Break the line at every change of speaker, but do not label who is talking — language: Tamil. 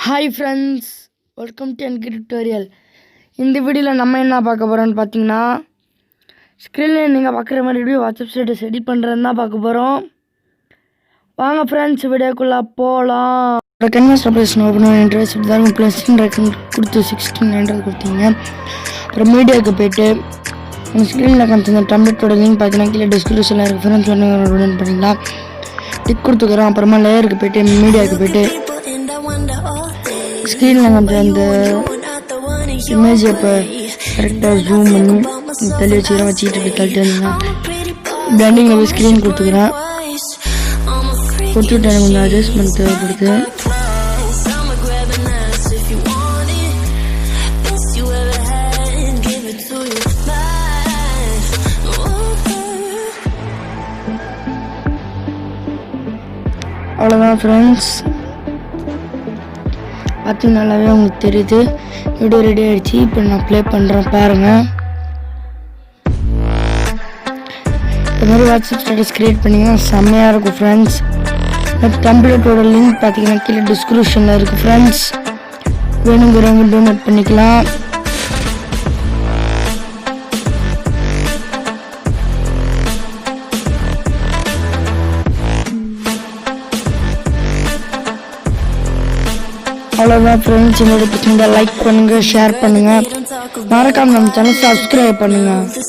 Hi friends, welcome to N tutorial. இந்த வீடியோல நம்ம என்ன பார்க்க போறோம்னு பாத்தீங்கன்னா ஸ்கிரீன்ல நீங்க பார்க்குற மாதிரி வாட்ஸ்அப் ஸ்டேட்டஸ் எடிட் பண்றதுன்னு தான் பார்க்க போறோம். வாங்க फ्रेंड्स வீடியோக்குள்ள போலாம். Kinemaster application ஓபன் பண்ணி இன்டர்ஃபேஸ் தான் ப்ளஸ் ரெக்கமெண்ட் கொடுத்து 1600 கொடுத்தீங்க. அப்புறம் மீடியாக்கு போய்ட்டு உங்க ஸ்கிரீன்ல காமிச்ச டெம்ப்ளேட்டோட லிங்க் பாத்தீங்கன்னா கீழ டிஸ்கிரிப்ஷன்ல இருக்கு. फ्रेंड्स டவுன்லோட் பண்ணிக்கலாம். டிக் கொடுத்துக்கறோம். அப்புறமா லேயருக்கு போய்ட்டு மீடியாக்கு போய்ட்டு स्क्रीन அந்த இமேஜ் அப்ப கரெக்ட்டா ஜூம் பண்ணி தள்ளி வச்சிட்டு தள்ளிட்டு வந்தா பிளெண்டிங்ல போய் ஸ்கிரீன் கொடுத்துக்கிறேன். கொடுத்துட்டு எனக்கு அட்ஜஸ்ட்மென்ட் தேவைப்படுது. அவ்வளோதான் ஃப்ரெண்ட்ஸ், பார்த்து நல்லாவே உங்களுக்கு தெரியுது. வீடியோ ரெடி ஆகிடுச்சு. இப்போ நான் ப்ளே பண்ணுறேன் பாருங்கள். இந்த மாதிரி வாட்ஸ்அப் ஸ்டேட்டஸ் க்ரியேட் பண்ணிங்கன்னா செம்மையாக இருக்கும் ஃப்ரெண்ட்ஸ். டெம்ப்ளேட்டோட லிங்க் பார்த்தீங்கன்னா கீழே டிஸ்கிரிப்ஷனில் இருக்குது ஃப்ரெண்ட்ஸ். வேணுங்கிறவங்க டவுன்லோட் பண்ணிக்கலாம். அவ்வளோதான் ஃப்ரெண்ட்ஸ், என்னோட பிடிச்சிருந்தா லைக் பண்ணுங்கள், ஷேர் பண்ணுங்கள், மறக்காம நம்ம சேனல் சப்ஸ்கிரைப் பண்ணுங்கள்.